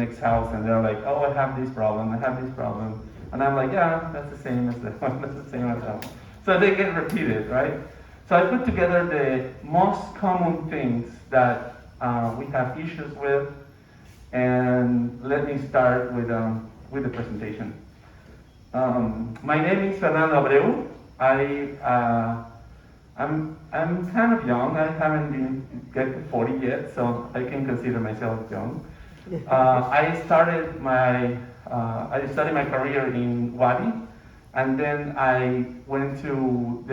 next house, and they're like, oh, I have this problem, I have this problem. And I'm like, yeah, that's the same as that one, that's the same as that one. So they get repeated, right? So I put together the most common things that we have issues with, and let me start with the presentation. My name is Fernando Abreu. I'm kind of young. I haven't get to 40 yet, so I can consider myself young. I studied my career in Wadi, and then I went to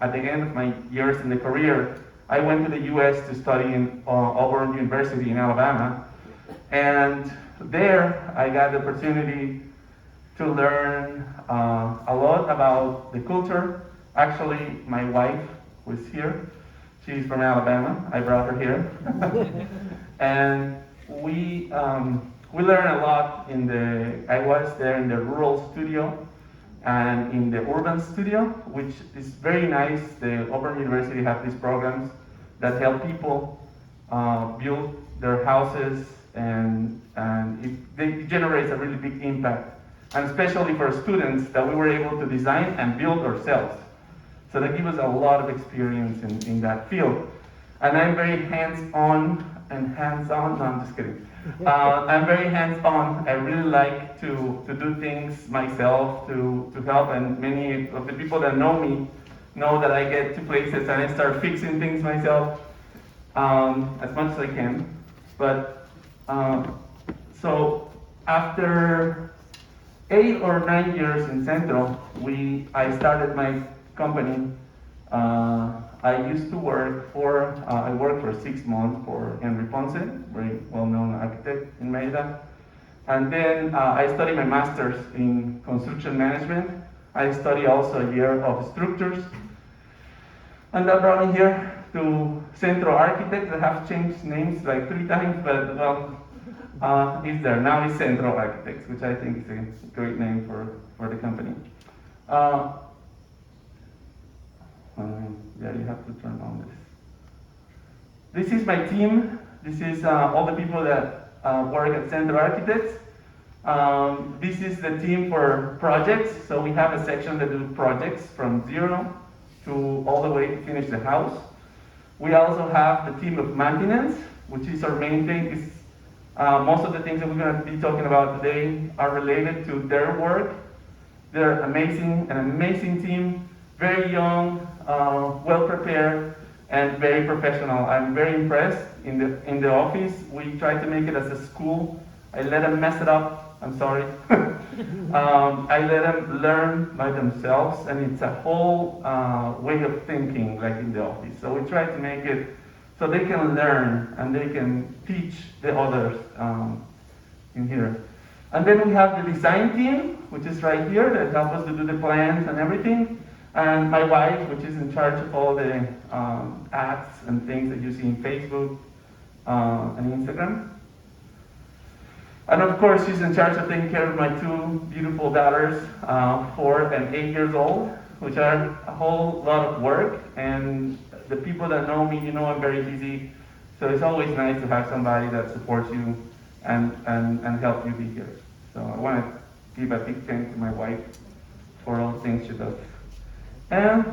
at the end of my years in the career, I went to the U.S. to study in Auburn University in Alabama, and there I got the opportunity to learn a lot about the culture. Actually, my wife was here. She's from Alabama. I brought her here. And we learned a lot I was there in the rural studio and in the urban studio, which is very nice. The Auburn University have these programs that help people build their houses, and it generates a really big impact. And especially for students that we were able to design and build ourselves. So that gives us a lot of experience in that field. And I'm very hands-on, no, I'm just kidding. I'm very hands-on. I really like to do things myself to help, and many of the people that know me know that I get to places and I start fixing things myself as much as I can. But so after 8 or 9 years in Centro, I started my company. I used to work I worked for 6 months for Henry Ponce, very well-known architect in Mérida. And then I studied my master's in construction management. I studied also a year of structures. And that brought me here to Centro Architects. I have changed names like 3 times, but well, it's there. Now it's Centro Architects, which I think is a great name for the company. Yeah, you have to turn on this. This is my team. This is all the people that work at Centro Architects. This is the team for projects. So we have a section that do projects from zero to all the way to finish the house. We also have the team of maintenance, which is our main thing. Most of the things that we're going to be talking about today are related to their work. They're amazing, an amazing team, very young, well prepared, and very professional. I'm very impressed. In the office, we try to make it as a school. I let them mess it up. I'm sorry. I let them learn by themselves, and it's a whole way of thinking, like in the office. So we try to make it so they can learn and they can teach the others in here. And then we have the design team, which is right here, that help us to do the plans and everything. And my wife, which is in charge of all the ads and things that you see in Facebook and Instagram. And of course, she's in charge of taking care of my 2 beautiful daughters, 4 and 8 years old, which are a whole lot of work. And the people that know me, you know I'm very busy. So it's always nice to have somebody that supports you and help you be here. So I want to give a big thanks to my wife for all the things she does. And,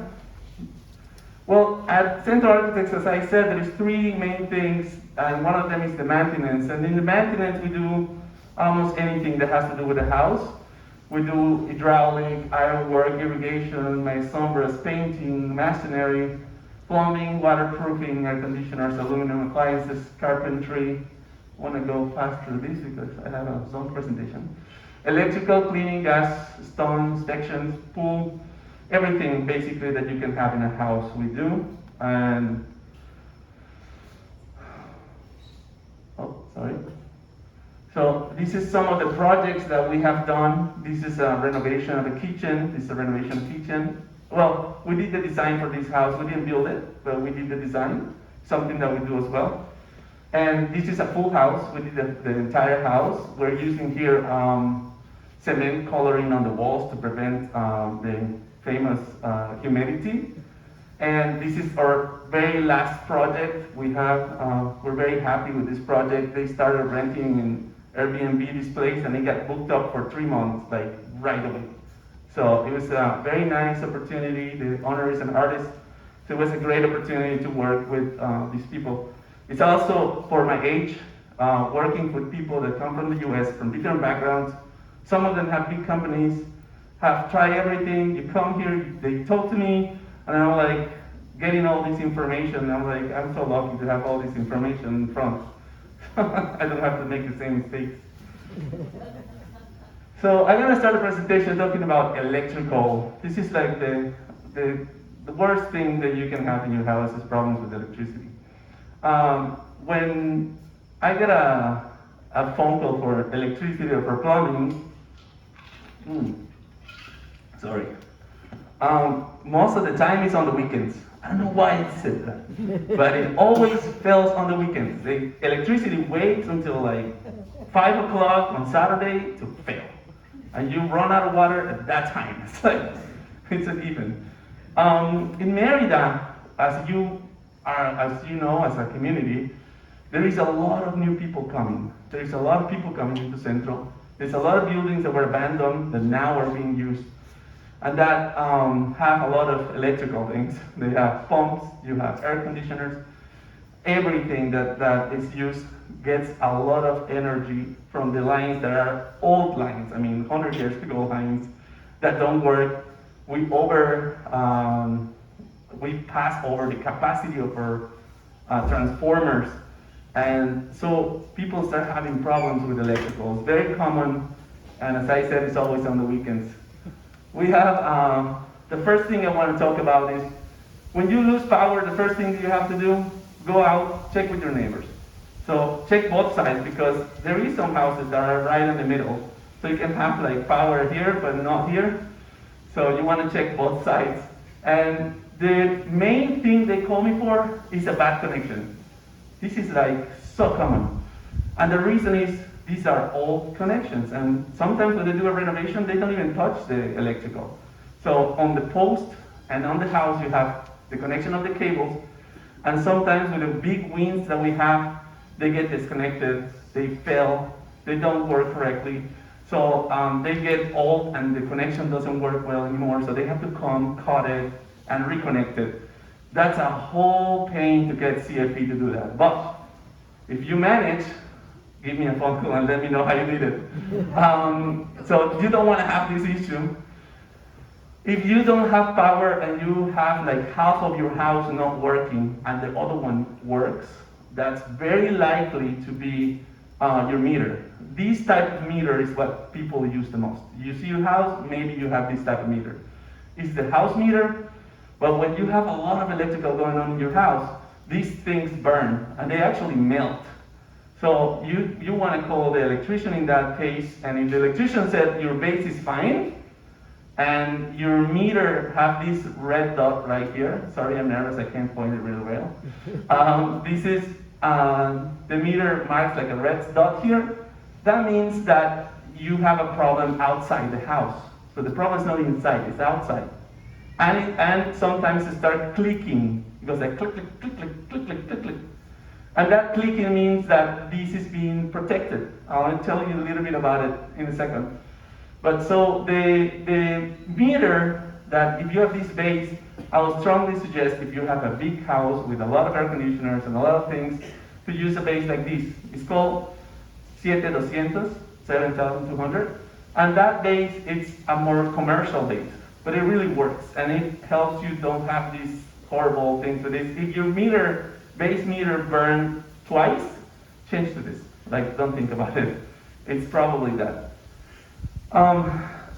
well, at Centro Architects, as I said, there's 3 main things, and one of them is the maintenance. And in the maintenance, we do almost anything that has to do with the house. We do hydraulic, ironwork, irrigation, my sombras, painting, masonry, plumbing, waterproofing, air conditioners, aluminum appliances, carpentry. I want to go fast through this because I have a zone presentation. Electrical, cleaning, gas, stone, inspections, pool, everything basically that you can have in a house we do. And so this is some of the projects that we have done. This is a renovation of a kitchen. This is a renovation kitchen. Well, we did the design for this house. We didn't build it, but we did the design, something that we do as well. And this is a full house. We did the entire house. We're using here cement coloring on the walls to prevent the famous humidity. And this is our very last project we have. We're very happy with this project. They started renting in Airbnb this place, and it got booked up for 3 months, like right away. So it was a very nice opportunity. The owner is an artist, so it was a great opportunity to work with these people. It's also for my age, working with people that come from the US, from different backgrounds. Some of them have big companies, have tried everything. You come here, they talk to me, and I'm like getting all this information. I'm like, I'm so lucky to have all this information in front. I don't have to make the same mistakes. So I'm gonna start the presentation talking about electrical. This is like the worst thing that you can have in your house is problems with electricity. When I get a phone call for electricity or for plumbing, most of the time it's on the weekends. I don't know why it said that, but it always fails on the weekends. The electricity waits until like 5 o'clock on Saturday to fail, and you run out of water at that time. It's like it's an even. In Mérida, as you know, as a community, there is a lot of new people coming. There is a lot of people coming into Central. There's a lot of buildings that were abandoned that now are being used, and that have a lot of electrical things. They have pumps, you have air conditioners. Everything that is used gets a lot of energy from the lines that are old lines. I mean, 100 years ago lines that don't work. We pass over the capacity of our transformers. And so people start having problems with electrical. It's very common, and as I said, it's always on the weekends. We have, the first thing I want to talk about is, when you lose power, the first thing you have to do, go out, check with your neighbors. So check both sides, because there is some houses that are right in the middle. So you can have like power here, but not here. So you want to check both sides. And the main thing they call me for is a bad connection. This is like so common. And the reason is these are old connections. And sometimes when they do a renovation, they don't even touch the electrical. So on the post and on the house, you have the connection of the cables. And sometimes with the big winds that we have, they get disconnected, they fail, they don't work correctly. So they get old and the connection doesn't work well anymore. So they have to come, cut it, and reconnect it. That's a whole pain to get CFP to do that. But if you manage, give me a phone call and let me know how you did it. So you don't want to have this issue. If you don't have power and you have like half of your house not working and the other one works, that's very likely to be your meter. This type of meter is what people use the most. You see your house, maybe you have this type of meter. It's the house meter. But when you have a lot of electrical going on in your house, these things burn and they actually melt. So you want to call the electrician in that case, and if the electrician said your base is fine, and your meter have this red dot right here, sorry I'm nervous, I can't point it really well. This is, the meter marks like a red dot here. That means that you have a problem outside the house. So the problem is not inside, it's outside. And sometimes it starts clicking. It goes like click, click, click, click, click, click, click, click. And that clicking means that this is being protected. I'll tell you a little bit about it in a second. But so the meter, that if you have this base, I would strongly suggest if you have a big house with a lot of air conditioners and a lot of things, to use a base like this. It's called 7200, 7200. And that base, it's a more commercial base. But it really works, and it helps you don't have these horrible things with this. If your base meter burned twice, change to this. Like, don't think about it. It's probably that.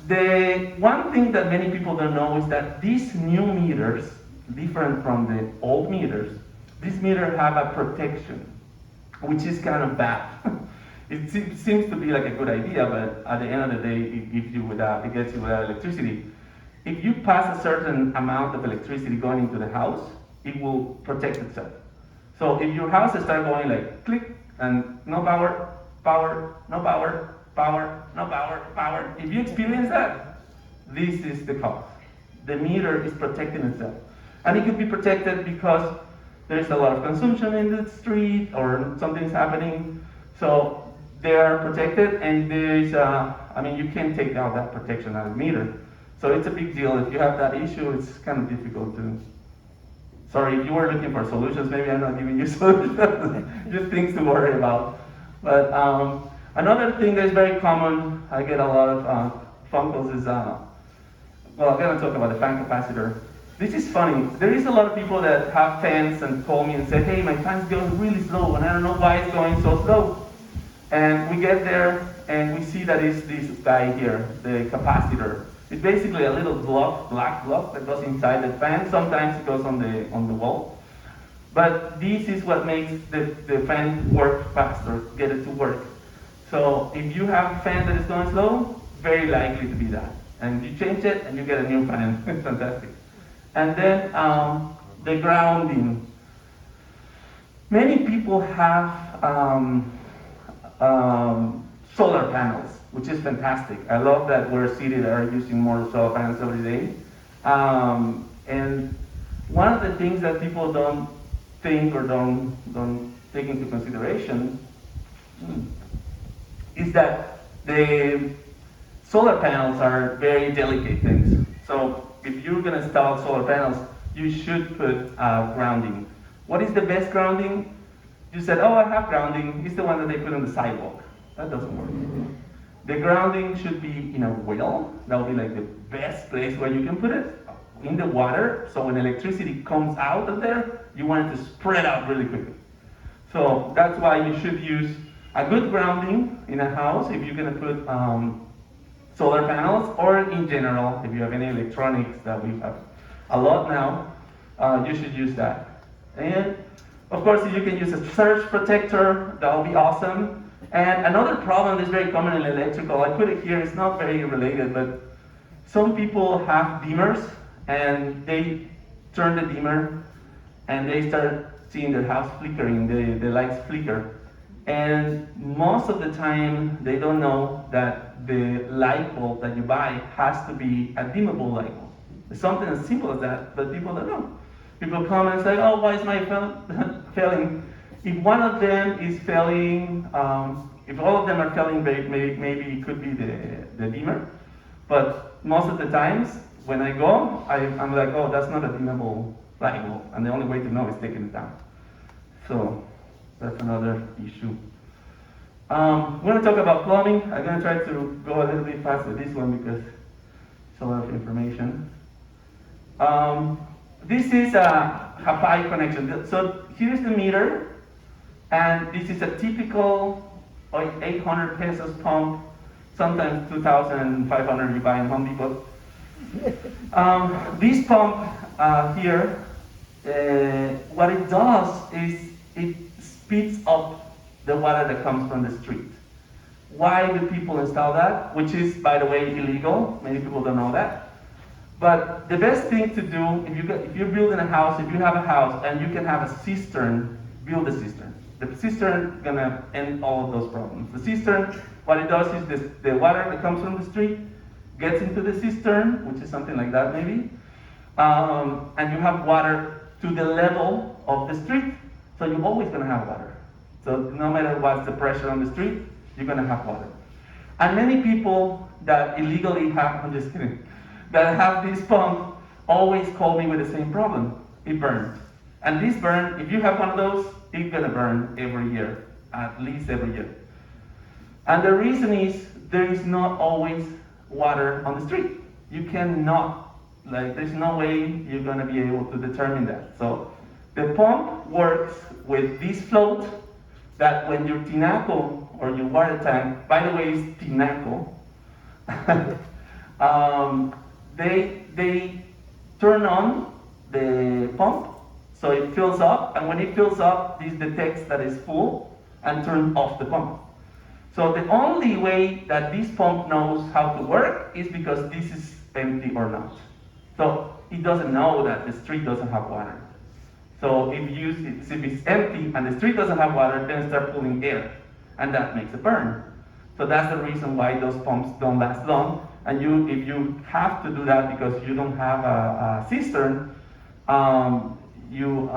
The one thing that many people don't know is that these new meters, different from the old meters, these meters have a protection, which is kind of bad. It seems to be like a good idea, but at the end of the day, it gets you without electricity. If you pass a certain amount of electricity going into the house, it will protect itself. So if your house starts going like click and no power, power, no power, power, no power, power, if you experience that, this is the cause. The meter is protecting itself. And it could be protected because there's a lot of consumption in the street or something's happening. So they are protected, and there's, I mean, you can't take out that protection out of the meter. So it's a big deal. If you have that issue, it's kind of difficult to. Sorry, if you were looking for solutions, maybe I'm not giving you solutions, just things to worry about. But another thing that's very common, I get a lot of phone calls is, well, I'm going to talk about the fan capacitor. This is funny. There is a lot of people that have fans and call me and say, hey, my fan's going really slow, and I don't know why it's going so slow. And we get there, and we see that it's this guy here, the capacitor. It's basically a little block, black block that goes inside the fan. Sometimes it goes on the wall. But this is what makes the fan work faster, get it to work. So if you have a fan that is going slow, very likely to be that. And you change it, and you get a new fan. It's fantastic. And then the grounding. Many people have solar panels, which is fantastic. I love that we're cities that are using more solar panels every day. And one of the things that people don't think or don't take into consideration is that the solar panels are very delicate things. So if you're going to install solar panels, you should put grounding. What is the best grounding? You said, oh, I have grounding. It's the one that they put on the sidewalk. That doesn't work. The grounding should be in a well. That would be like the best place where you can put it, in the water. So when electricity comes out of there, you want it to spread out really quickly. So that's why you should use a good grounding in a house if you're going to put solar panels, or in general, if you have any electronics that we have a lot now, you should use that. And of course, if you can use a surge protector, that will be awesome. And another problem that's very common in electrical, I put it here, it's not very related, but some people have dimmers, and they turn the dimmer, and they start seeing their house flickering, the lights flicker. And most of the time, they don't know that the light bulb that you buy has to be a dimmable light bulb. It's something as simple as that, but people don't know. People come and say, oh, why is my failing? If one of them is failing, if all of them are failing, maybe it could be the dimmer. But most of the times, when I go, I'm like, oh, that's not a dimmable light bulb. And the only way to know is taking it down. So that's another issue. We're going to talk about plumbing. I'm going to try to go a little bit fast with this one because it's a lot of information. This is a pipe connection. So here's the meter, and this is a typical 800 pesos pump, sometimes 2,500 you buy in Home Depot. This pump here, what it does is it speeds up the water that comes from the street. Why do people install that? Which is, by the way, illegal. Many people don't know that. But the best thing to do, if you're building a house, if you have a house and you can have a cistern, build a cistern. The cistern is gonna end all of those problems. The cistern, what it does is the water that comes from the street gets into the cistern, which is something like that maybe, and you have water to the level of the street. So you're always gonna have water. So no matter what's the pressure on the street, you're gonna have water. And many people that illegally have, I'm just kidding, that have this pump always call me with the same problem. It burns. And this burn, if you have one of those, it's gonna burn every year, at least every year. And the reason is there is not always water on the street. You cannot, there's no way you're gonna be able to determine that. So the pump works with this float that when your tinaco or your water tank, by the way, it's tinaco, they turn on the pump so it fills up, and when it fills up, this detects that it's full and turns off the pump. So the only way that this pump knows how to work is because this is empty or not. So it doesn't know that the street doesn't have water. So if it's empty and the street doesn't have water, then start pulling air, and that makes a burn. So that's the reason why those pumps don't last long. And if you have to do that because you don't have a cistern, you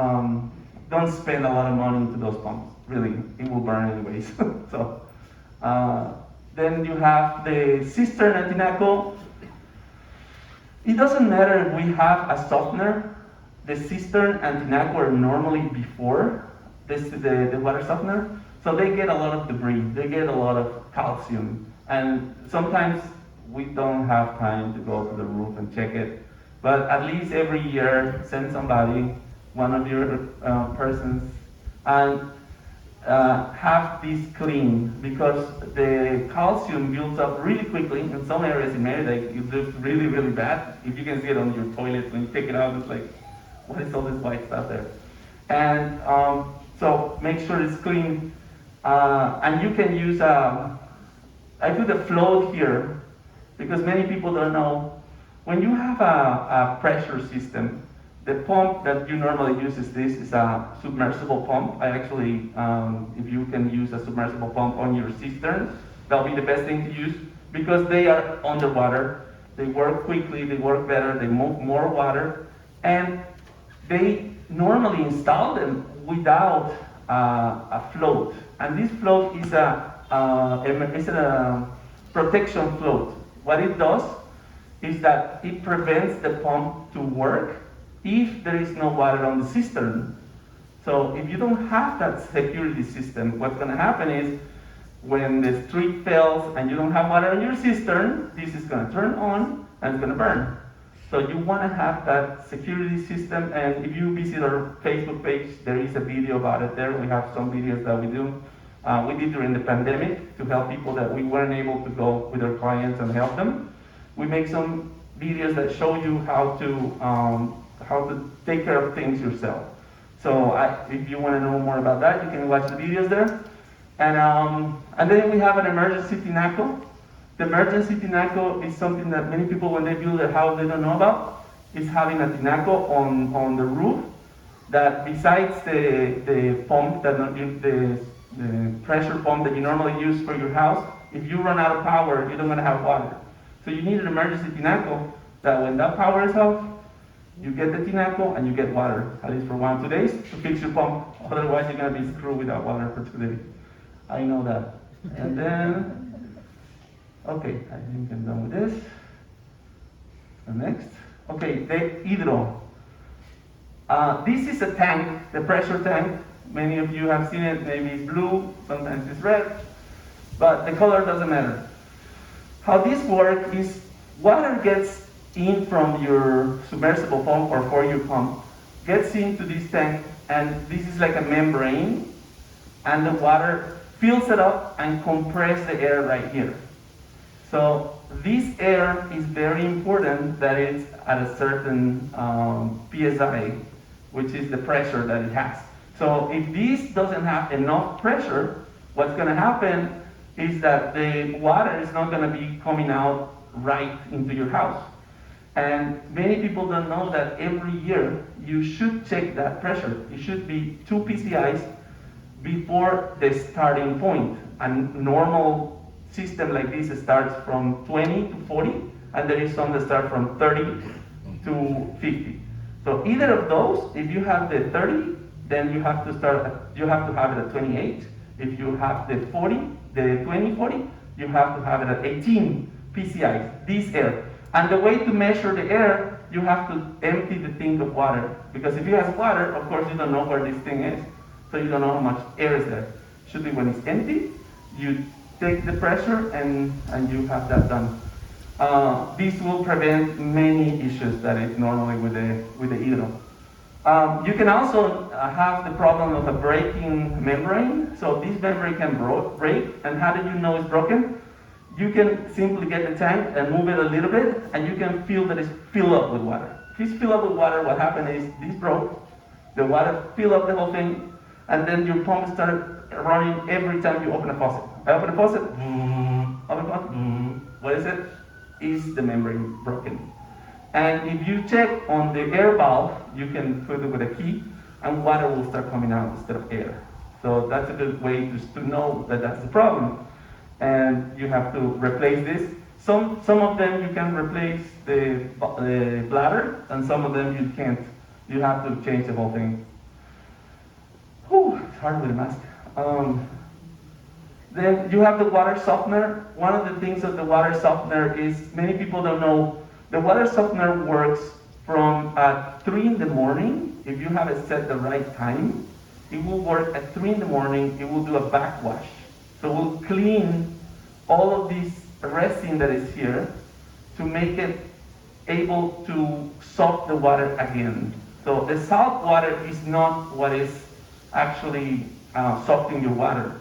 don't spend a lot of money into those pumps. Really, it will burn anyways. So Then you have the cistern and tinaco. It doesn't matter if we have a softener. The cistern and tinaco are normally before the water softener, so they get a lot of debris. They get a lot of calcium, and sometimes we don't have time to go to the roof and check it. But at least every year, send somebody, one of your persons, and have this clean, because the calcium builds up really quickly. In some areas in Mérida, it looks really, really bad. If you can see it on your toilet, when you take it out, it's like, what is all this white stuff there? And so make sure it's clean. And you can use, I put a float here, because many people don't know. When you have a pressure system, the pump that you normally use is a submersible pump. I actually, if you can use a submersible pump on your cistern, that'll be the best thing to use, because they are underwater. They work quickly, they work better, they move more water, and they normally install them without a float. And this float is a protection float. What it does is that it prevents the pump to work if there is no water on the cistern. So if you don't have that security system, what's going to happen is when the street fails and you don't have water in your cistern, this is going to turn on and it's going to burn. So you want to have that security system, and if you visit our Facebook page, there is a video about it there. We have some videos that we do. We did during the pandemic to help people that we weren't able to go with our clients and help them. We make some videos that show you how to take care of things yourself. So if you want to know more about that, you can watch the videos there. And then we have an emergency tinaco. The emergency tinaco is something that many people, when they build a house, they don't know about. It's having a tinaco on the roof that, besides the pump, the pressure pump that you normally use for your house, if you run out of power, you don't want to have water. So you need an emergency tinaco that when that power is off, you get the tinaco and you get water, at least for 1 or 2 days, to fix your pump. Otherwise, you're going to be screwed without water for 2 days. I know that. And then, okay, I think I'm done with this. And next. Okay, the hydro. This is a tank, the pressure tank. Many of you have seen it. Maybe it's blue, sometimes it's red, but the color doesn't matter. How this works is water gets in from your submersible pump or for your pump, gets into this tank, and this is like a membrane, and the water fills it up and compresses the air right here. So this air is very important that it's at a certain PSI, which is the pressure that it has. So if this doesn't have enough pressure, what's going to happen is that the water is not going to be coming out right into your house. And many people don't know that every year you should check that pressure. It should be 2 PSIs before the starting point. A normal system like this starts from 20 to 40, and there is some that start from 30 to 50. So either of those, if you have the 30, then you have to have it at 28. If you have the 20/40, you have to have it at 18 PSI, this air. And the way to measure the air, you have to empty the thing of water. Because if you have water, of course you don't know where this thing is. So you don't know how much air is there. Should be when it's empty, you take the pressure and you have that done. This will prevent many issues that is normally with the hydro. You can also have the problem of a breaking membrane. So this membrane can break, and how do you know it's broken? You can simply get the tank and move it a little bit, and you can feel that it's filled up with water. If it's filled up with water, what happened is this broke, the water filled up the whole thing, and then your pump started running every time you open a faucet. I open a faucet, open a faucet, what is it? Is the membrane broken? And if you check on the air valve, you can put it with a key, and water will start coming out instead of air. So that's a good way to know that that's the problem. And you have to replace this. Some of them you can replace the bladder, and some of them you can't. You have to change the whole thing. Whew, it's hard with a mask. Then you have the water softener. One of the things of the water softener is many people don't know the water softener works from at 3 in the morning. If you have it set the right time, it will work at 3 in the morning. It will do a backwash. So it will clean all of this resin that is here to make it able to soak the water again. So the salt water is not what is actually softening your water.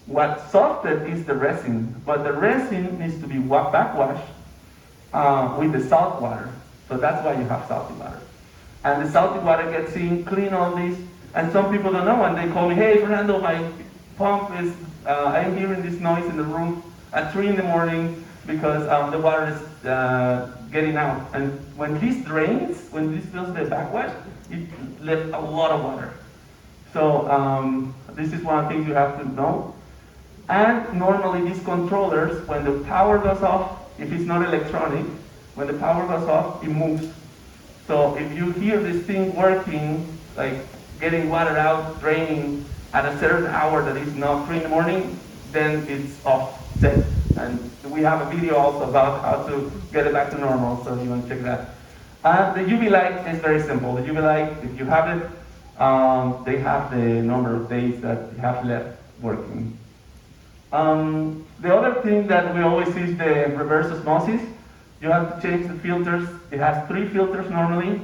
What softened is the resin, but the resin needs to be backwashed with the salt water. So that's why you have salty water. And the salty water gets in, clean all this, and some people don't know, and they call me, hey Fernando, my pump is, I'm hearing this noise in the room at 3 in the morning because the water is getting out. And when this drains, when this does the backwash, it left a lot of water. So this is one of the things you have to know. And normally these controllers, when the power goes off, if it's not electronic, when the power goes off, it moves. So if you hear this thing working, like getting water out, draining at a certain hour that is not 3 in the morning, then it's offset. And we have a video also about how to get it back to normal, so you want to check that. The UV light is very simple. The UV light, if you have it, they have the number of days that you have left working. The other thing that we always see is the reverse osmosis. You have to change the filters. It has 3 filters normally,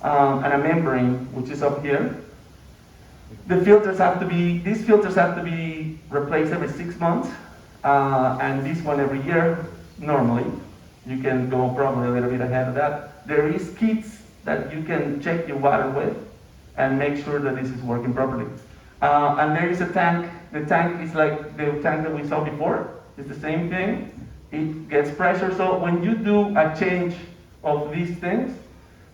and a membrane, which is up here. The filters have to be, these filters have to be replaced every 6 months, and this one every year, normally. You can go probably a little bit ahead of that. There is kits that you can check your water with and make sure that this is working properly. And there is a tank. The tank is like the tank that we saw before. It's the same thing. It gets pressure. So when you do a change of these things,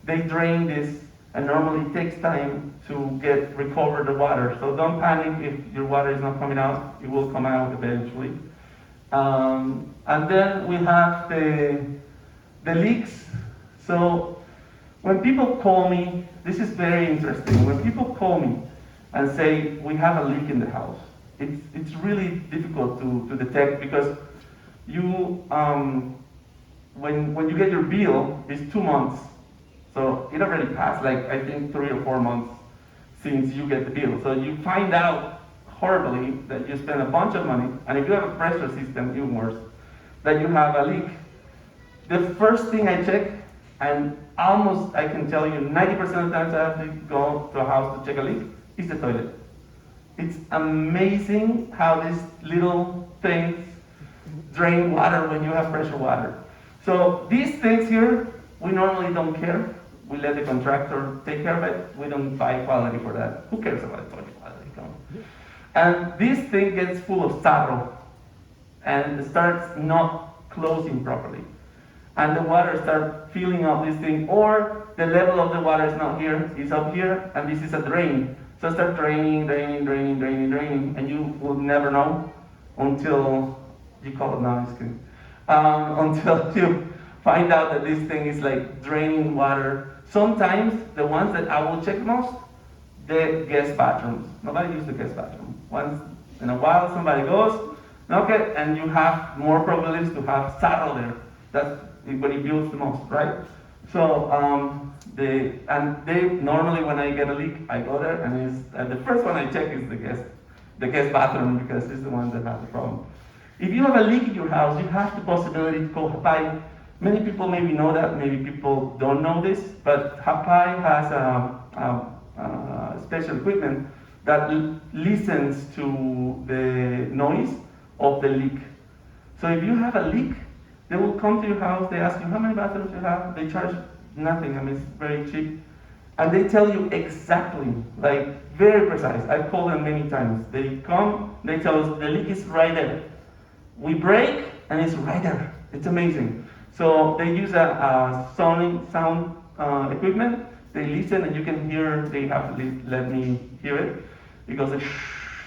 they drain this, and normally it takes time to recover the water. So don't panic if your water is not coming out. It will come out eventually. And then we have the leaks. So when people call me, this is very interesting. When people call me and say, we have a leak in the house, it's really difficult to detect because you, when you get your bill, it's 2 months. So it already passed, like, I think 3 or 4 months since you get the bill. So you find out horribly that you spend a bunch of money, and if you have a pressure system, even worse, that you have a leak. The first thing I check, and almost I can tell you 90% of the times I have to go to a house to check a leak, is the toilet. It's amazing how these little things drain water when you have pressure water. So these things here, we normally don't care. We let the contractor take care of it. We don't buy quality for that. Who cares about the toilet quality? Come on. And this thing gets full of sarro and it starts not closing properly. And the water starts filling up this thing, or the level of the water is not here, it's up here, and this is a drain. So it starts draining, and you will never know until you call it now, until you find out that this thing is like draining water. Sometimes the ones that I will check most, the guest bathrooms. Nobody uses the guest bathroom. Once in a while somebody goes, okay, and you have more probabilities to have saddle there. That's when it builds the most, right? So they normally when I get a leak, I go there, and the first one I check is the guest bathroom, because it's the one that has the problem. If you have a leak in your house, you have the possibility to call Hapai. Many people maybe know that, maybe people don't know this, but Hapai has special equipment that listens to the noise of the leak. So if you have a leak, they will come to your house, they ask you how many bathrooms you have, they charge nothing, I mean it's very cheap. And they tell you exactly, like very precise. I've called them many times. They come, they tell us the leak is right there. We break and it's right there. It's amazing. So they use a sound equipment. They listen and you can hear, they have to let me hear it. Because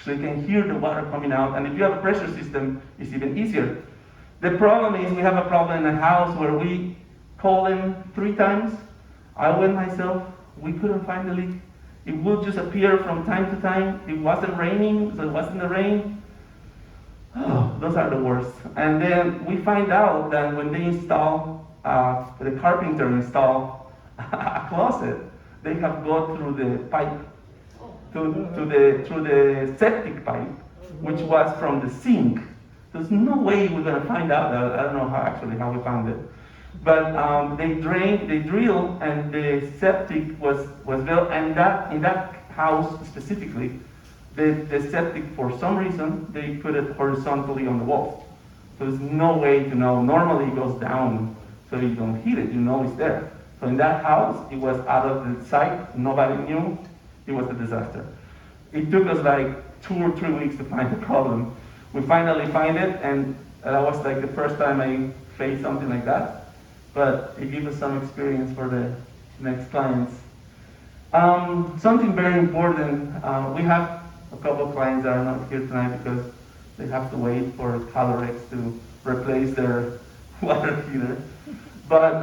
so you can hear the water coming out. And if you have a pressure system, it's even easier. The problem is we have a problem in a house where we call them 3 times. I went myself, we couldn't find the leak. It would just appear from time to time. It wasn't raining, so it wasn't the rain. Oh, those are the worst. And then we find out that when they install, the carpenter install a closet, they have gone through the pipe, through the septic pipe, which was from the sink. There's no way we're gonna find out. I don't know how we found it. But they drill, and the septic was built, and in that house specifically, the septic, for some reason, they put it horizontally on the walls. So there's no way to know. Normally it goes down, so you don't heat it, you know it's there. So in that house, it was out of the sight, nobody knew, it was a disaster. It took us like 2 or 3 weeks to find the problem. We finally find it, and that was like the first time I faced something like that. But it gave us some experience for the next clients. Something very important, we have a couple of clients that are not here tonight because they have to wait for Calorex to replace their water heater. But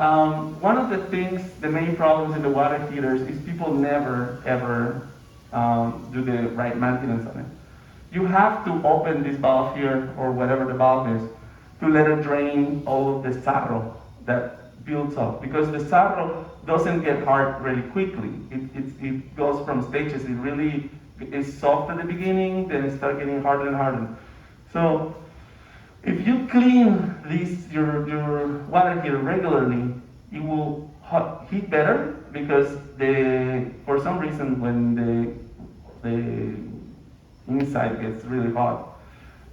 one of the things, the main problems in the water heaters is people never ever do the right maintenance on it. You have to open this valve here, or whatever the valve is, to let it drain all of the sarro that builds up, because the sarro doesn't get hard really quickly. It goes from stages. It really is soft at the beginning, then it starts getting harder and harder. So if you clean your water heater regularly, it will heat better, because for some reason when the inside gets really hot,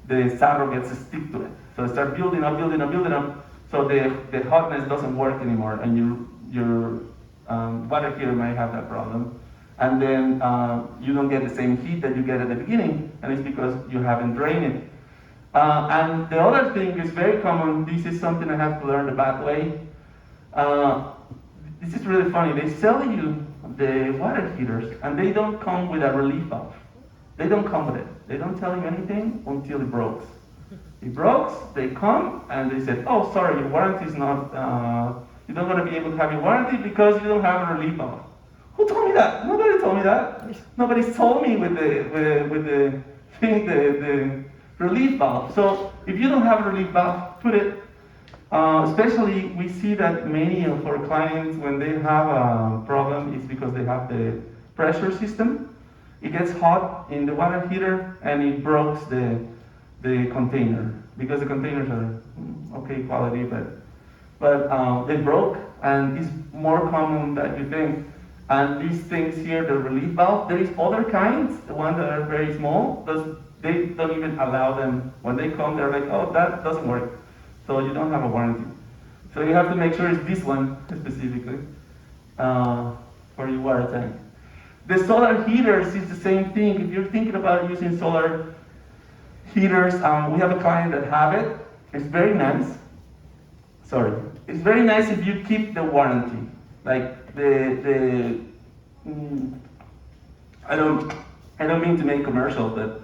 the sarro gets to stick to it. So it starts building up, building up, building up. So the hotness doesn't work anymore, and your water heater might have that problem. And then you don't get the same heat that you get at the beginning, and it's because you haven't drained it. And the other thing is very common. This is something I have to learn the bad way. This is really funny. They sell you the water heaters, and they don't come with a relief valve. They don't come with it. They don't tell you anything until it breaks. It breaks, they come, and they said, oh, sorry, your warranty is not, you're not going to be able to have your warranty because you don't have a relief valve. Who told me that? Nobody told me that. Nobody's told me with the relief valve. So if you don't have a relief valve, put it. Especially, we see that many of our clients, when they have a problem, it's because they have the pressure system. It gets hot in the water heater, and it breaks the container, because the containers are okay quality, but they broke, and it's more common than you think. And these things here, the relief valve, there is other kinds, the ones that are very small, they don't even allow them. When they come, they're like, oh, that doesn't work, so you don't have a warranty. So you have to make sure it's this one specifically for your water tank. The solar heaters is the same thing. If you're thinking about using solar heaters, we have a client that have it. It's very nice. It's very nice if you keep the warranty. Like I don't mean to make commercial, but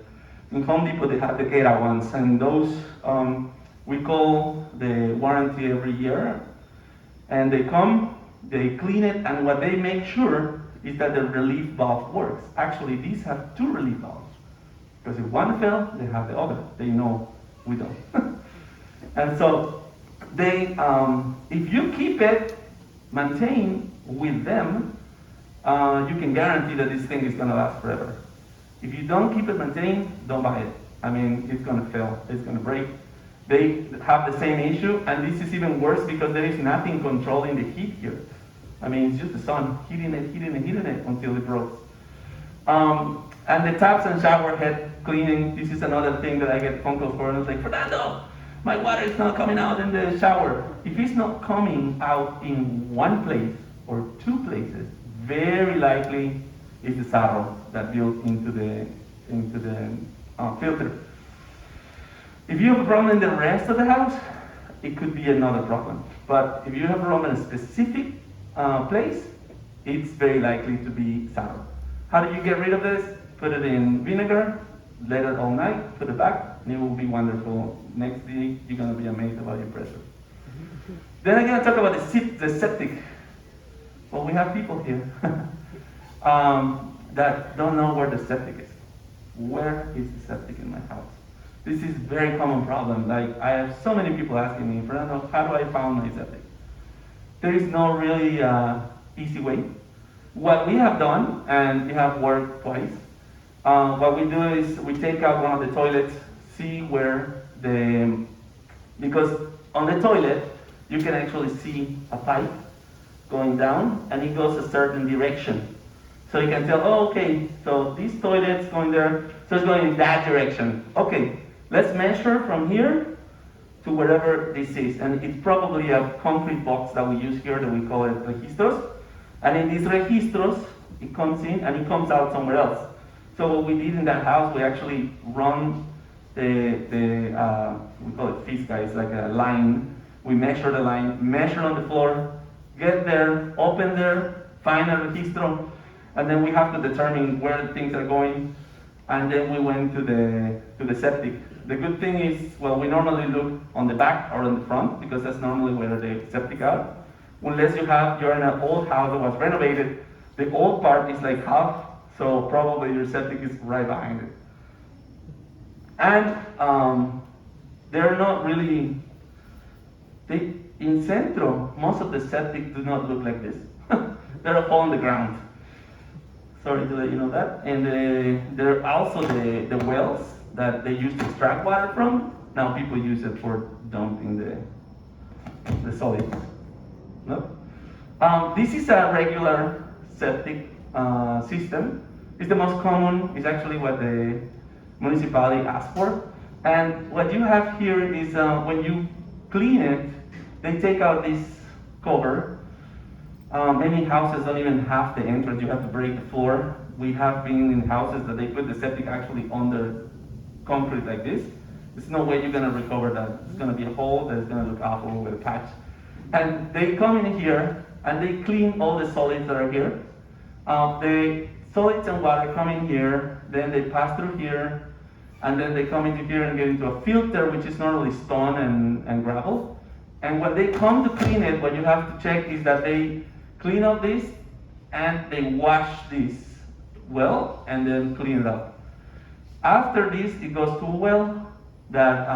in Home Depot they have the ERA ones, and those we call the warranty every year, and they come, they clean it, and what they make sure is that the relief valve works. Actually, these have 2 relief valves. Because if one fell, they have the other. They know we don't. And so they, if you keep it maintained with them, you can guarantee that this thing is going to last forever. If you don't keep it maintained, don't buy it. I mean, it's going to fail. It's going to break. They have the same issue, and this is even worse because there is nothing controlling the heat here. I mean, it's just the sun heating it until it breaks. And the taps and shower head cleaning, this is another thing that I get phone calls for, and it's like, Fernando, my water is not coming out in the shower. If it's not coming out in one place or 2 places, very likely it's the sarro that built into the filter. If you have a problem in the rest of the house, it could be another problem. But if you have a problem in a specific place, it's very likely to be sarro. How do you get rid of this? Put it in vinegar, let it all night, put it back, and it will be wonderful. Next day, you're going to be amazed about your pressure. Then I'm going to talk about the septic. Well, we have people here that don't know where the septic is. Where is the septic in my house? This is a very common problem. Like, I have so many people asking me, Fernando, how do I found my septic? There is no really easy way. What we have done, and it have worked twice, what we do is we take out one of the toilets, see where because on the toilet, you can actually see a pipe going down, and it goes a certain direction. So you can tell, oh, okay, so this toilet's going there, so it's going in that direction. Okay, let's measure from here to wherever this is. And it's probably a concrete box that we use here that we call it registros. And in these registros, it comes in and it comes out somewhere else. So what we did in that house, we actually run we call it fisca, it's like a line. We measure the line, measure on the floor, get there, open there, find a registro, and then we have to determine where things are going, and then we went to the septic. The good thing is, well, we normally look on the back or on the front, because that's normally where the septic are. Unless you're in an old house that was renovated, the old part is like half, so probably your septic is right behind it. And they're not really, in Centro, most of the septic do not look like this. They're up on the ground. Sorry to let you know that. And there are also the wells that they used to extract water from. Now people use it for dumping the solids. No? This is a regular septic system. It's the most common. It's actually what the municipality asks for. And what you have here is when you clean it, they take out this cover. Many houses don't even have the entrance. You have to break the floor. We have been in houses that they put the septic actually under concrete like this. There's no way you're going to recover that. It's going to be a hole that's going to look awful with a patch. And they come in here and they clean all the solids that are here. The solids and water come in here, then they pass through here, and then they come into here and get into a filter, which is normally stone and gravel. And when they come to clean it, what you have to check is that they clean up this and they wash this well and then clean it up. After this, it goes to a well that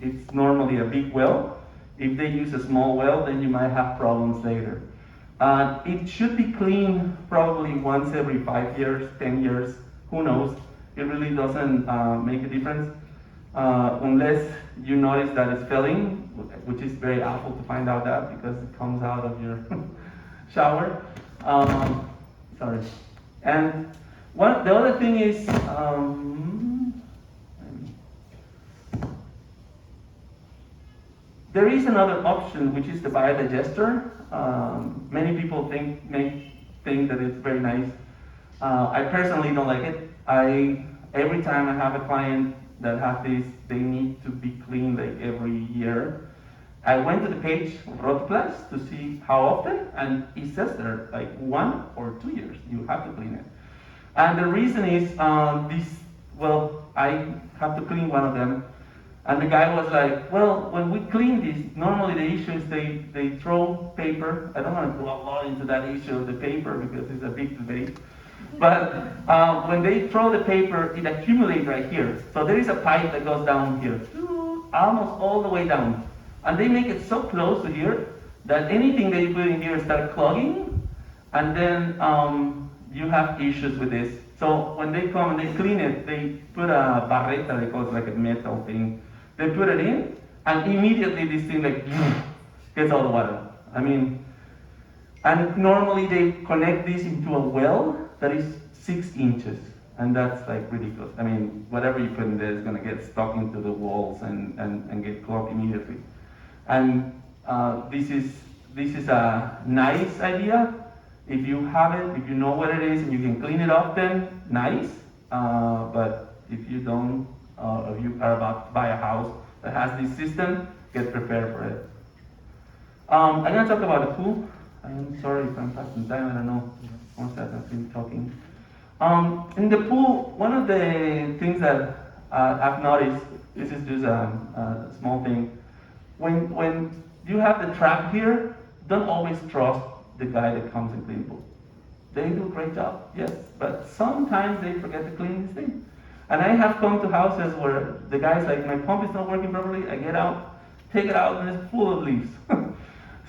it's normally a big well. If they use a small well, then you might have problems later. It should be cleaned probably once every 5 years, 10 years, who knows. It really doesn't make a difference unless you notice that it's filling, which is very awful to find out that because it comes out of your shower. Sorry. And the other thing is, there is another option, which is the Biodigester. Many people may think that it's very nice. I personally don't like it. Every time I have a client that has this, they need to be cleaned like every year. I went to the page of Rotoplas to see how often, and it says there like 1 or 2 years you have to clean it. And the reason is I have to clean one of them. And the guy was like, well, when we clean this, normally the issue is they throw paper. I don't want to go a lot into that issue of the paper because it's a big debate. But when they throw the paper, it accumulates right here. So there is a pipe that goes down here, almost all the way down. And they make it so close to here that anything they put in here starts clogging. And then you have issues with this. So when they come and they clean it, they put a barreta, they call it like a metal thing. They put it in, and immediately this thing like gets all the water. And normally they connect this into a well that is 6 inches, and that's like ridiculous. Whatever you put in there is going to get stuck into the walls and get clogged immediately. And this is a nice idea. If you have it, if you know what it is, and you can clean it up, then nice. But if you don't, if you are about to buy a house that has this system, get prepared for it. I'm going to talk about the pool. I am sorry if I'm passing time. I don't know. Once I've been talking. In the pool, one of the things that I've noticed, this is just a small thing. When you have the trap here, don't always trust the guy that comes and cleans the pool. They do a great job, yes, but sometimes they forget to clean this thing. And I have come to houses where the guy's like, my pump is not working properly, I get out, take it out, and it's full of leaves.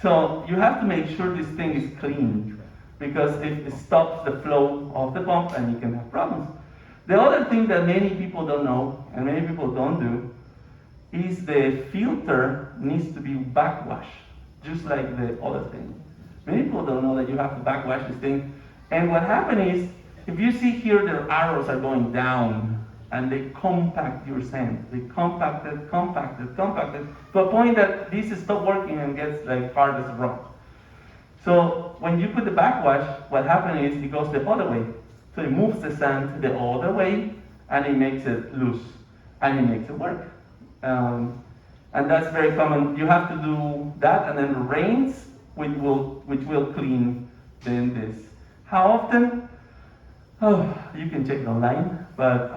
So you have to make sure this thing is clean, because it stops the flow of the pump and you can have problems. The other thing that many people don't know, and many people don't do, is the filter needs to be backwash, just like the other thing. Many people don't know that you have to backwash this thing. And what happens is, if you see here, the arrows are going down, and they compact your sand. They compact it, to a point that this stops working and gets like hard as a rock. So when you put the backwash, what happens is it goes the other way. So it moves the sand the other way, and it makes it loose, and it makes it work. And that's very common. You have to do that, and then rains, which will clean then this. How often? Oh, you can check it online, but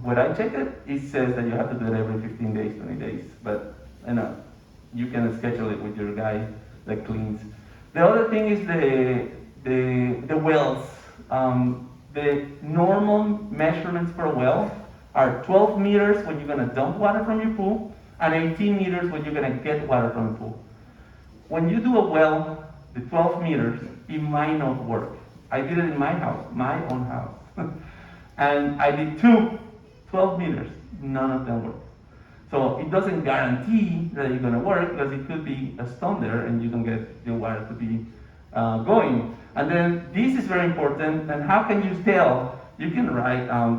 when I check it, it says that you have to do it every 15 days, 20 days. But you can schedule it with your guy that cleans. The other thing is the wells. The normal measurements for a well are 12 meters when you're going to dump water from your pool, and 18 meters when you're going to get water from the pool. When you do a well, the 12 meters, it might not work. I did it in my house, my own house. And I did 12 meters, none of them worked. So it doesn't guarantee that it's going to work, because it could be a storm there and you don't get the water to be going. And then this is very important. And how can you tell? You can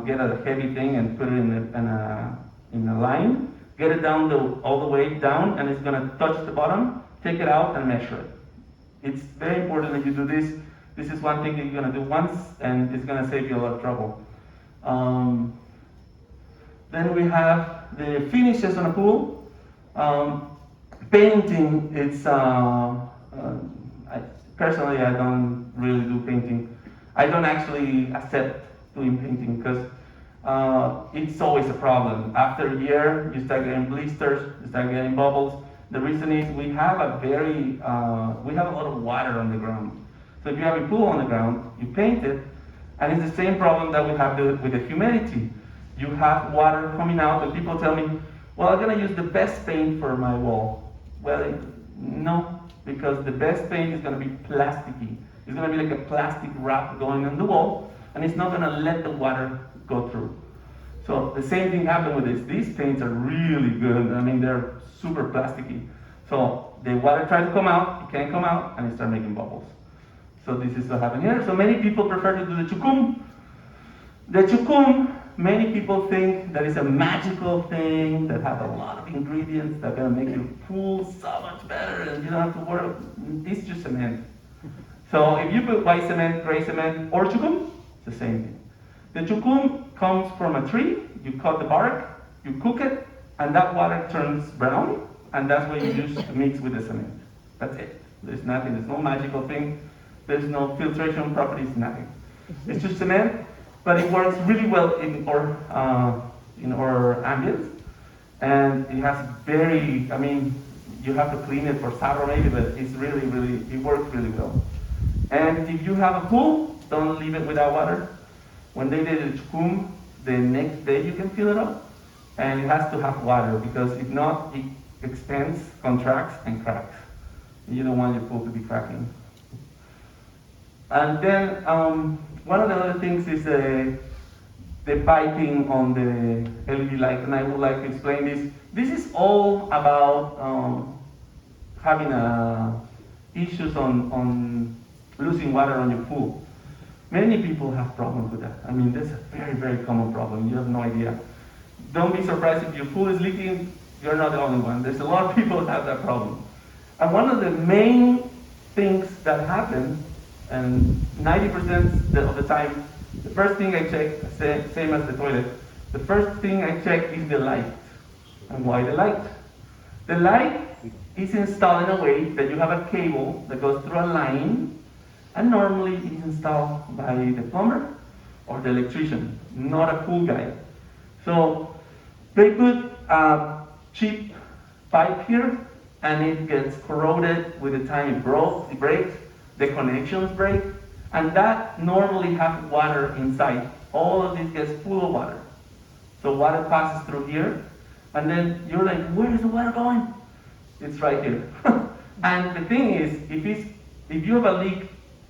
get a heavy thing and put it in a line, get it down all the way down, and it's going to touch the bottom, take it out and measure it. It's very important that you do this. This is one thing that you're going to do once, and it's going to save you a lot of trouble. Then we have the finishes on a pool. Painting, personally, I don't really do painting. I don't actually accept doing painting, because it's always a problem. After a year, you start getting blisters, you start getting bubbles. The reason is we have a lot of water on the ground. So if you have a pool on the ground, you paint it, and it's the same problem that we have with the humidity. You have water coming out, and people tell me, well, I'm going to use the best paint for my wall. Well, no, because the best paint is going to be plasticky. It's going to be like a plastic wrap going on the wall, and it's not going to let the water go through. So the same thing happened with this. These paints are really good. I mean, they're super plasticky. So the water tries to come out, it can't come out, and it starts making bubbles. So this is what happened here. So many people prefer to do the chukum. The chukum, many people think that it's a magical thing that has a lot of ingredients that are going to make your pool so much better, and you don't have to worry. It's just cement. So if you put white cement, gray cement, or chukum, it's the same thing. The chukum comes from a tree. You cut the bark, you cook it, and that water turns brown, and that's what you use to mix with the cement. That's it. There's nothing. There's no magical thing. There's no filtration properties, nothing. It's just cement, but it works really well in our ambience. And it has you have to clean it for Sabro maybe, but it's really, it works really well. And if you have a pool, don't leave it without water. When they did the chukum, the next day you can fill it up. And it has to have water, because if not, it expands, contracts, and cracks. You don't want your pool to be cracking. And then one of the other things is the piping on the LED light, and I would like to explain this. This is all about having issues on losing water on your pool. Many people have problems with that. I mean, that's a very, very common problem. You have no idea. Don't be surprised if your pool is leaking. You're not the only one. There's a lot of people that have that problem. And one of the main things that happen, and 90% of the time, the first thing I check, same as the toilet, the first thing I check is the light. And why the light? The light is installed in a way that you have a cable that goes through a line, and normally it's installed by the plumber or the electrician, not a pool guy. So they put a cheap pipe here, and it gets corroded with the time it breaks, the connections break, and that normally has water inside. All of this gets full of water. So water passes through here, and then you're like, where is the water going? It's right here. And the thing is, if you have a leak,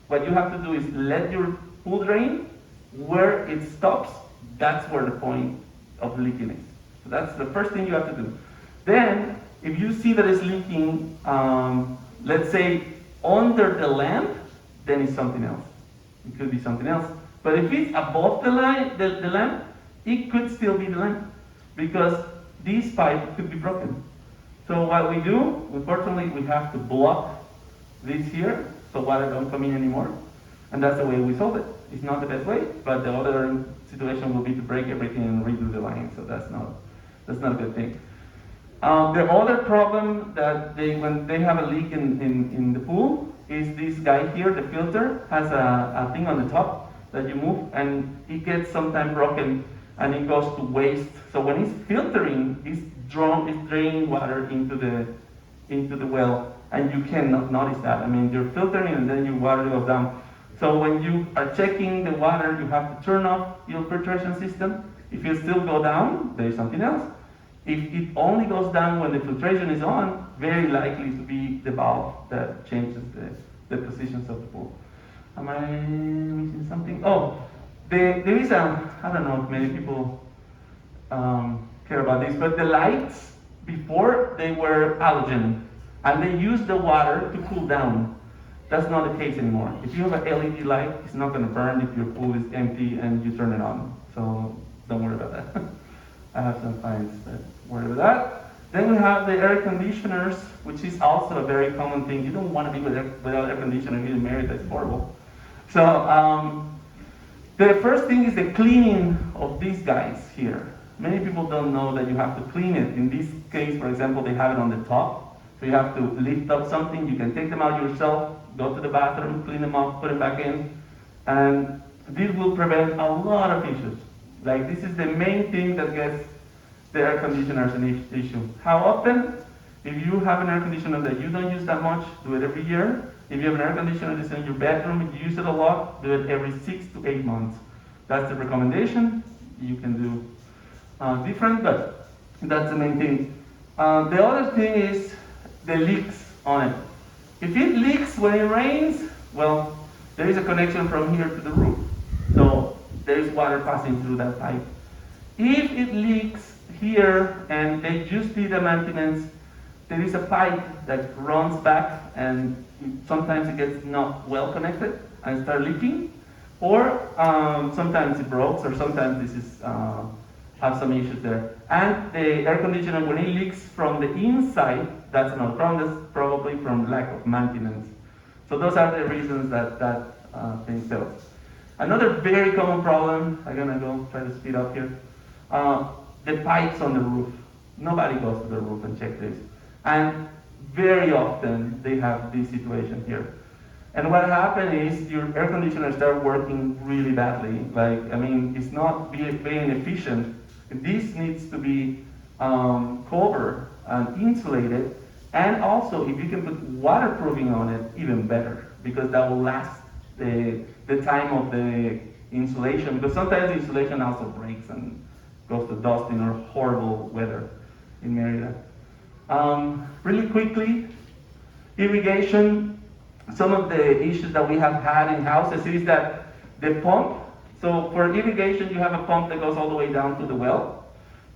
what you have to do is let your pool drain where it stops. That's where the point of leaking is. So that's the first thing you have to do. Then, if you see that it's leaking, let's say under the lamp, then it's something else. It could be something else. But if it's above the lamp, it could still be the lamp, because this pipe could be broken. So what we do, unfortunately, we have to block this here so water don't come in anymore. And that's the way we solve it. It's not the best way, but the other situation will be to break everything and redo the line. So that's not a good thing. The other problem that when they have a leak in the pool is this guy here, the filter, has a thing on the top that you move, and it gets sometimes broken and it goes to waste. So when it's filtering, it's draining water into the well, and you cannot notice that. I mean, you're filtering and then your water goes down. So when you are checking the water, you have to turn off your filtration system. If it still go down, there is something else. If it only goes down when the filtration is on, very likely to be the valve that changes the positions of the pool. Am I missing something? Oh, there is I don't know if many people care about this, but the lights before, they were halogen, and they used the water to cool down. That's not the case anymore. If you have an LED light, it's not going to burn if your pool is empty and you turn it on. So don't worry about that. I have some clients that worry about that. Then we have the air conditioners, which is also a very common thing. You don't want to be without air conditioner here in Mérida. It's horrible. So the first thing is the cleaning of these guys here. Many people don't know that you have to clean it. In this case, for example, they have it on the top. So you have to lift up something. You can take them out yourself, go to the bathroom, clean them up, put them back in. And this will prevent a lot of issues. Like, this is the main thing that gets the air conditioners an issue. How often? If you have an air conditioner that you don't use that much, do it every year. If you have an air conditioner that's in your bedroom and you use it a lot, do it every 6 to 8 months. That's the recommendation. You can do different, but that's the main thing. The other thing is the leaks on it. If it leaks when it rains, well, there is a connection from here to the roof. So there is water passing through that pipe. If it leaks here and they just did a maintenance, there is a pipe that runs back, and sometimes it gets not well connected and start leaking, or sometimes it breaks, or sometimes this is have some issues there. And the air conditioner, when it leaks from the inside, that's another problem. That's probably from lack of maintenance. So those are the reasons that thing fails. Another very common problem, I'm gonna go try to speed up here, the pipes on the roof. Nobody goes to the roof and check this. And very often they have this situation here. And what happened is your air conditioner started working really badly. Like, I mean, it's not being efficient. This needs to be covered and insulated. And also, if you can put waterproofing on it, even better, because that will last the time of the insulation. Because sometimes the insulation also breaks and goes to dusting or horrible weather in Mérida. Really quickly, irrigation. Some of the issues that we have had in houses is that the pump, so for irrigation you have a pump that goes all the way down to the well.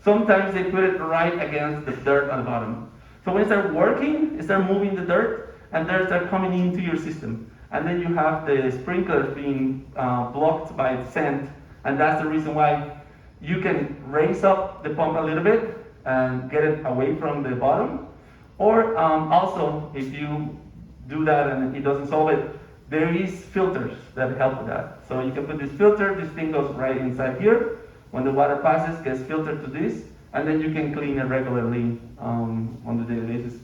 Sometimes they put it right against the dirt on the bottom. So when it starts working, it starts moving the dirt, and dirt starts coming into your system. And then you have the sprinklers being blocked by sand, and that's the reason why you can raise up the pump a little bit and get it away from the bottom. Or also, if you do that and it doesn't solve it, there is filters that help with that. So you can put this filter, this thing goes right inside here. When the water passes, gets filtered to this, and then you can clean it regularly on the daily basis,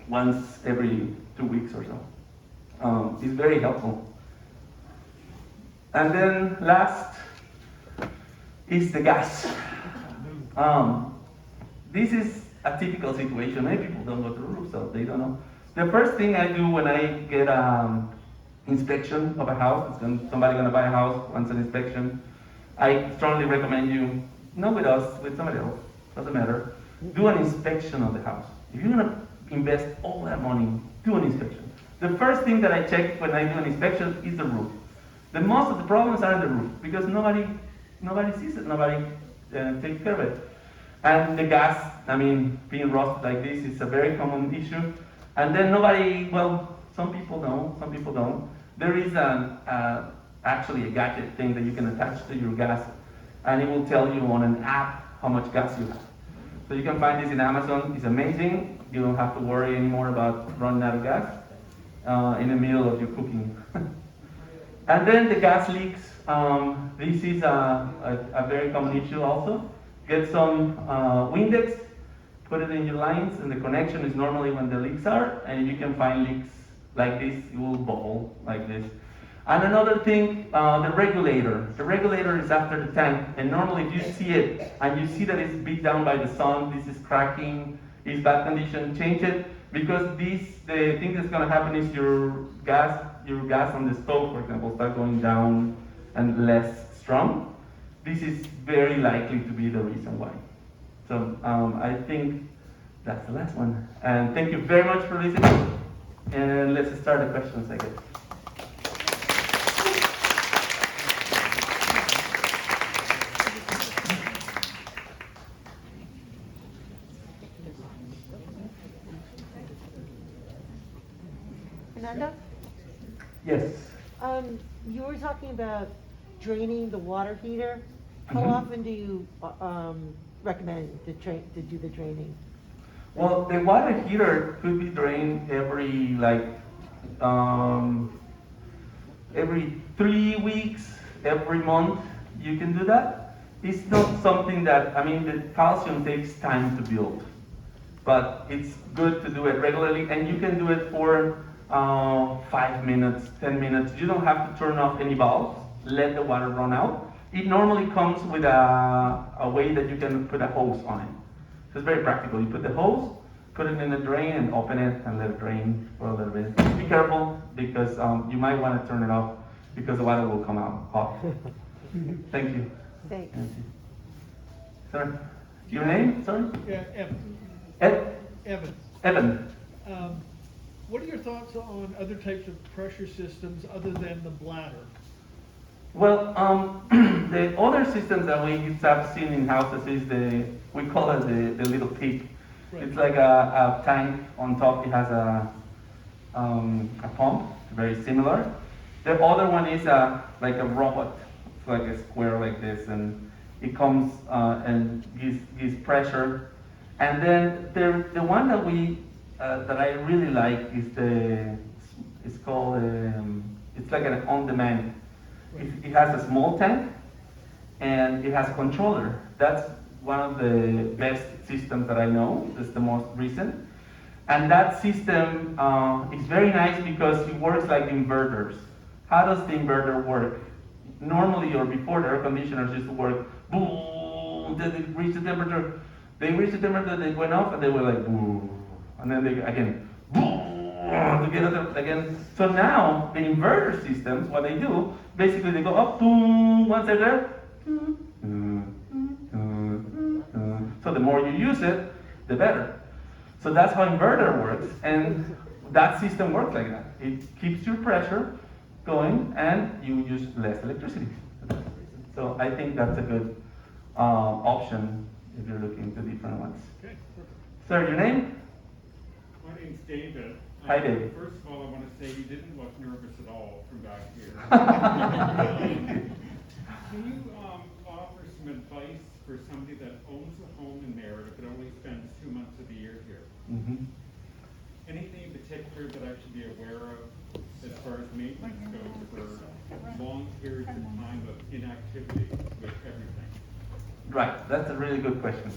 once every 2 weeks or so. It's very helpful. And then last is the gas. This is a typical situation. Many people don't go to the roof, so they don't know. The first thing I do when I get inspection of a house, somebody gonna buy a house, wants an inspection, I strongly recommend you, not with us, with somebody else, doesn't matter, do an inspection of the house. If you're gonna invest all that money, do an inspection. The first thing that I check when I do an inspection is the roof. The most of the problems are in the roof because nobody sees it, nobody takes care of it. And the gas, I mean, being rusted like this is a very common issue. And then nobody, well, some people know, some people don't. There is actually a gadget thing that you can attach to your gas, and it will tell you on an app how much gas you have. So you can find this in Amazon. It's amazing. You don't have to worry anymore about running out of gas in the middle of your cooking. And then the gas leaks. This is a very common issue also. Get some Windex, put it in your lines, and the connection is normally when the leaks are, and you can find leaks like this, it will bubble like this. And another thing, the regulator. The regulator is after the tank, and normally if you see it, and you see that it's beat down by the sun, this is cracking, it's bad condition, change it, because the thing that's gonna happen is your gas on the stove, for example, start going down and less strong. This is very likely to be the reason why. So I think that's the last one. And thank you very much for listening. And let's start the questions, I guess. Fernando? Yes. You were talking about draining the water heater. How often do you recommend to do the draining? Well, the water heater could be drained every 3 weeks, every month. You can do that. It's not something that, I mean, the calcium takes time to build, but it's good to do it regularly, and you can do it for 5 minutes, 10 minutes. You don't have to turn off any valves. Let the water run out. It normally comes with a way that you can put a hose on it. So it's very practical. You put the hose, put it in the drain, and open it and let it drain for a little bit. Be careful because you might want to turn it off because the water will come out hot. Thank you. Thanks. Sir, your name? Sorry? Yeah, Evan. Evan. Evan. What are your thoughts on other types of pressure systems other than the bladder? Well, the other systems that we have seen in houses is we call it the little pig. Right. It's like a tank on top. It has a pump, very similar. The other one is like a robot. It's like a square like this, and it comes and gives pressure. And then the one that that I really like is it's called it's like an on-demand. It has a small tank and it has a controller. That's one of the best systems that I know. It's the most recent. And that system is very nice because it works like inverters. How does the inverter work? Normally or before, the air conditioners used to work, boom, then they reach the temperature. They reached the temperature, they went off, and they were like, boom. And then they, again, boom. Together again. So now the inverter systems, what they do, basically they go up, boom, once they're there, so the more you use it, the better. So that's how inverter works, and that system works like that. It keeps your pressure going, and you use less electricity. So I think that's a good option if you're looking to different ones. Okay, perfect. Sir, your name? My name's David. Hi, David. First of all, I want to say you didn't look nervous at all from back here. Can you offer some advice for somebody that owns a home in Mérida but only spends 2 months of the year here? Mm-hmm. Anything in particular that I should be aware of as far as maintenance goes for long periods of time of inactivity with everything? Right, that's a really good question.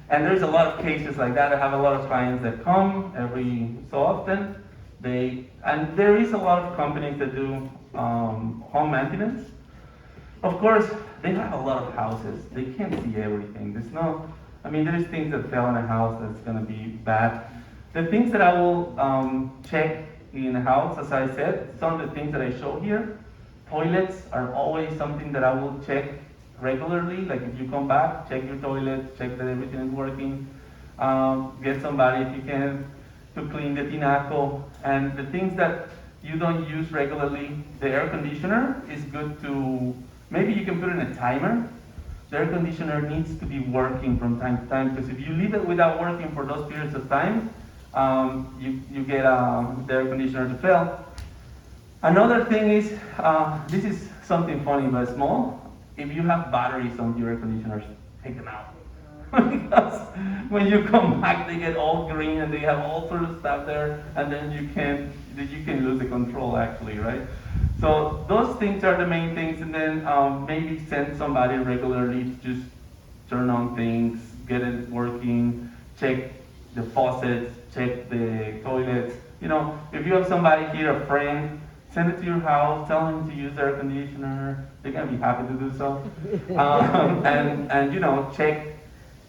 And there's a lot of cases like that. I have a lot of clients that come every so often. And there is a lot of companies that do home maintenance. Of course, they have a lot of houses. They can't see everything. There's things that fell in a house that's gonna be bad. The things that I will check in a house, as I said, some of the things that I show here, toilets are always something that I will check regularly. Like if you come back, check your toilet, check that everything is working. Get somebody, if you can, to clean the tinaco. And the things that you don't use regularly, the air conditioner is good to, maybe you can put in a timer. The air conditioner needs to be working from time to time, because if you leave it without working for those periods of time, you get the air conditioner to fail. Another thing is, this is something funny but small. If you have batteries on your air conditioners, take them out. Because when you come back, they get all green and they have all sorts of stuff there, and then you can lose the control actually, right? So those things are the main things, and then maybe send somebody regularly to just turn on things, get it working, check the faucets, check the toilets. You know, if you have somebody here, a friend, send it to your house, tell them to use the air conditioner. They're gonna be happy to do so. And you know, check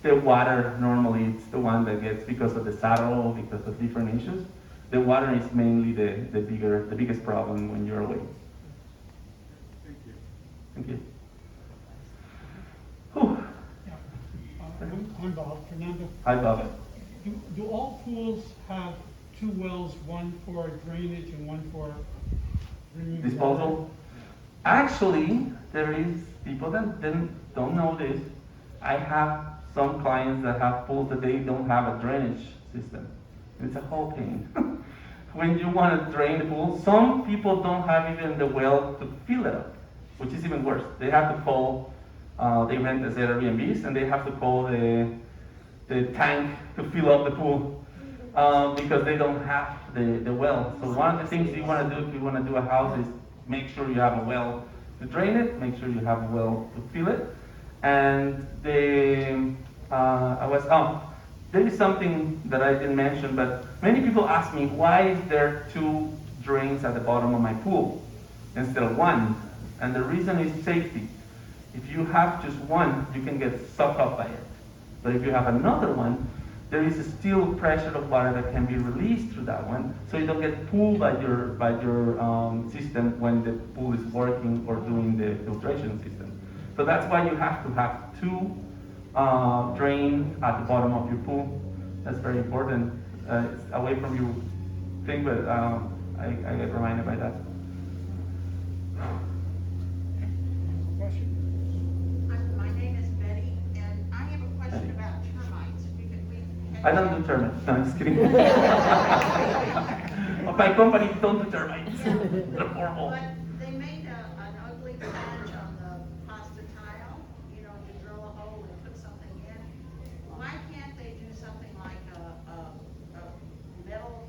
the water. Normally it's the one that gets, because of the saddle, because of different issues. The water is mainly the biggest problem when you're away. Thank you. Thank you. Whew. I'm Bob, Fernando. Hi, Bob. Do all pools have two wells, one for drainage and one for bringing water? Disposal. Actually, there is people that don't know this. I have some clients that have pools that they don't have a drainage system. It's a whole thing. When you want to drain the pool, some people don't have even the well to fill it up, which is even worse. They have to call, they rent as Airbnbs, and they have to call the tank to fill up the pool, because they don't have the well. So one of the things you want to do if you want to do a house is make sure you have a well to drain it, make sure you have a well to fill it. And there is something that I didn't mention, but many people ask me, why is there two drains at the bottom of my pool instead of one? And the reason is safety. If you have just one, you can get sucked up by it. But if you have another one, there is still pressure of water that can be released through that one, so you don't get pulled by your system when the pool is working or doing the filtration system. So that's why you have to have two drains at the bottom of your pool. That's very important. It's away from your thing, but I get reminded by that. Question? My name is Betty, and I have a question about termites. I don't do termites. No, I'm just kidding. My company don't do termites. They're horrible. But they made an ugly patch on the pasta tile, you know, to drill a hole and put something in. Why can't they do something like a metal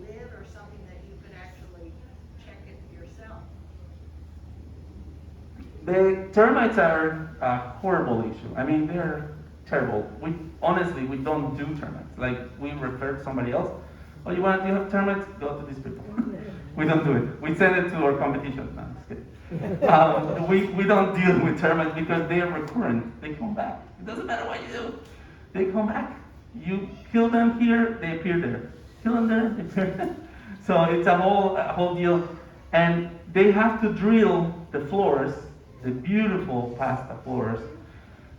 lid or something that you could actually check it yourself? The termites are a horrible issue. I mean, they're terrible. Honestly, we don't do termites. Like, we refer to somebody else. Oh, you have termites? Go to these people. We don't do it. We send it to our competition. No, I'm just kidding. We don't deal with termites because they are recurrent. They come back. It doesn't matter what you do. They come back. You kill them here, they appear there. Kill them there, they appear there. So it's a whole deal. And they have to drill the floors, the beautiful pasta floors,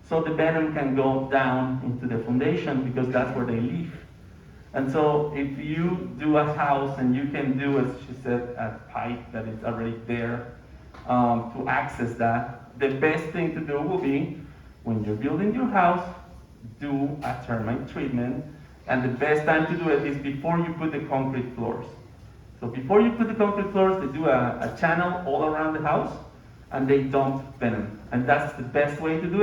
so the venom can go down into the foundation, because that's where they live. And so if you do a house and you can do, as she said, a pipe that is already there to access that, the best thing to do will be, when you're building your house, do a termite treatment. And the best time to do it is before you put the concrete floors. So before you put the concrete floors, they do a channel all around the house, and they dump venom. And that's the best way to do it.